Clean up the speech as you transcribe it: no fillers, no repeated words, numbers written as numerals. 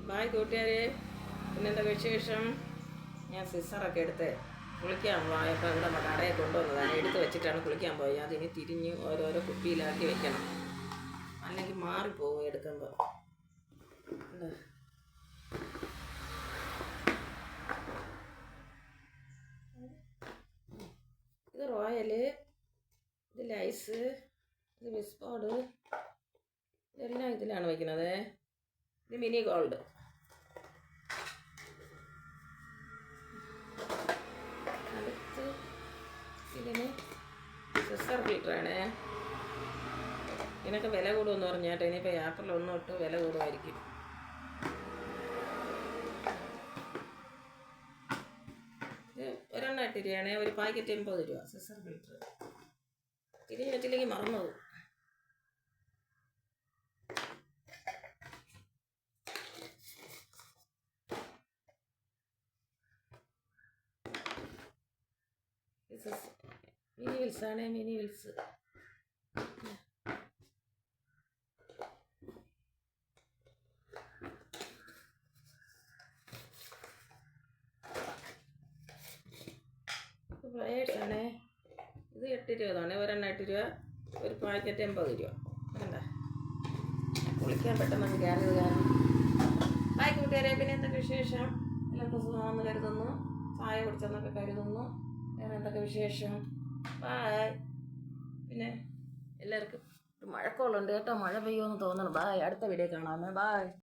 Bye കൂട്ടുകാരെ, പിന്നെന്താ വിശേഷം? ഞാൻ സിസറൊക്കെ എടുത്ത് കുളിക്കാൻ പോയപ്പോൾ ഇവിടെ കടയെ കൊണ്ടുവന്നതാണ്. എടുത്ത് വെച്ചിട്ടാണ് കുളിക്കാൻ പോയത്. അതിന് തിരിഞ്ഞ് ഓരോരോ കുപ്പിയിലാക്കി വെക്കണം, അല്ലെങ്കിൽ മാറിപ്പോകും എടുക്കുമ്പോൾ. ഇത് റോയല്, ഇത് ലൈസ്, ഇത് വിസ്പോഡ്, ഇതെല്ലാം ഇതിലാണ് വയ്ക്കുന്നത്. ഇത് മിനി ഗോൾഡ്. അടുത്ത് ഇതിന് സിസർ ഫിൽറ്ററാണ്. ഇതിനൊക്കെ വില കൂടുമെന്ന് പറഞ്ഞാട്ടോ. ഇനിയിപ്പോൾ ഏപ്രിൽ 1 തൊട്ട് വില കൂടുമായിരിക്കും. ഇത് ഒരെണ്ണം 8 രൂപയാണ്. ഒരു പാക്കറ്റ് 80 രൂപ. സിസർ ഫിൽറ്റർ തിരിഞ്ഞ് വെച്ചില്ലെങ്കിൽ മറന്നു പോകും. മിനി വിൽസാണ്, മിനി വിൽസ്. ഫ്ലയേഴ്സാണ്. ഇത് 8 രൂപതാണ്. ഒരെണ്ണം 8 രൂപ, ഒരു പാക്കറ്റ് 80 രൂപ. വേണ്ട, കുളിക്കാൻ പെട്ടെന്ന് കയറിയത് കാരണം. ബായ് കൂട്ടുകാരെ, പിന്നെ എന്തൊക്കെ വിശേഷം? എല്ലാവർക്കും സുഖമാണെന്ന് കരുതുന്നു. ചായ കുടിച്ചെന്നൊക്കെ കരുതുന്നു. വേറെ എന്തൊക്കെ വിശേഷം? ബായ്. പിന്നെ എല്ലാവർക്കും മഴക്കോളുണ്ട് കേട്ടോ. മഴ പെയ്യുമെന്ന് തോന്നണം. ബായ്. അടുത്ത വീഡിയോ കാണാമേ. ബായ്.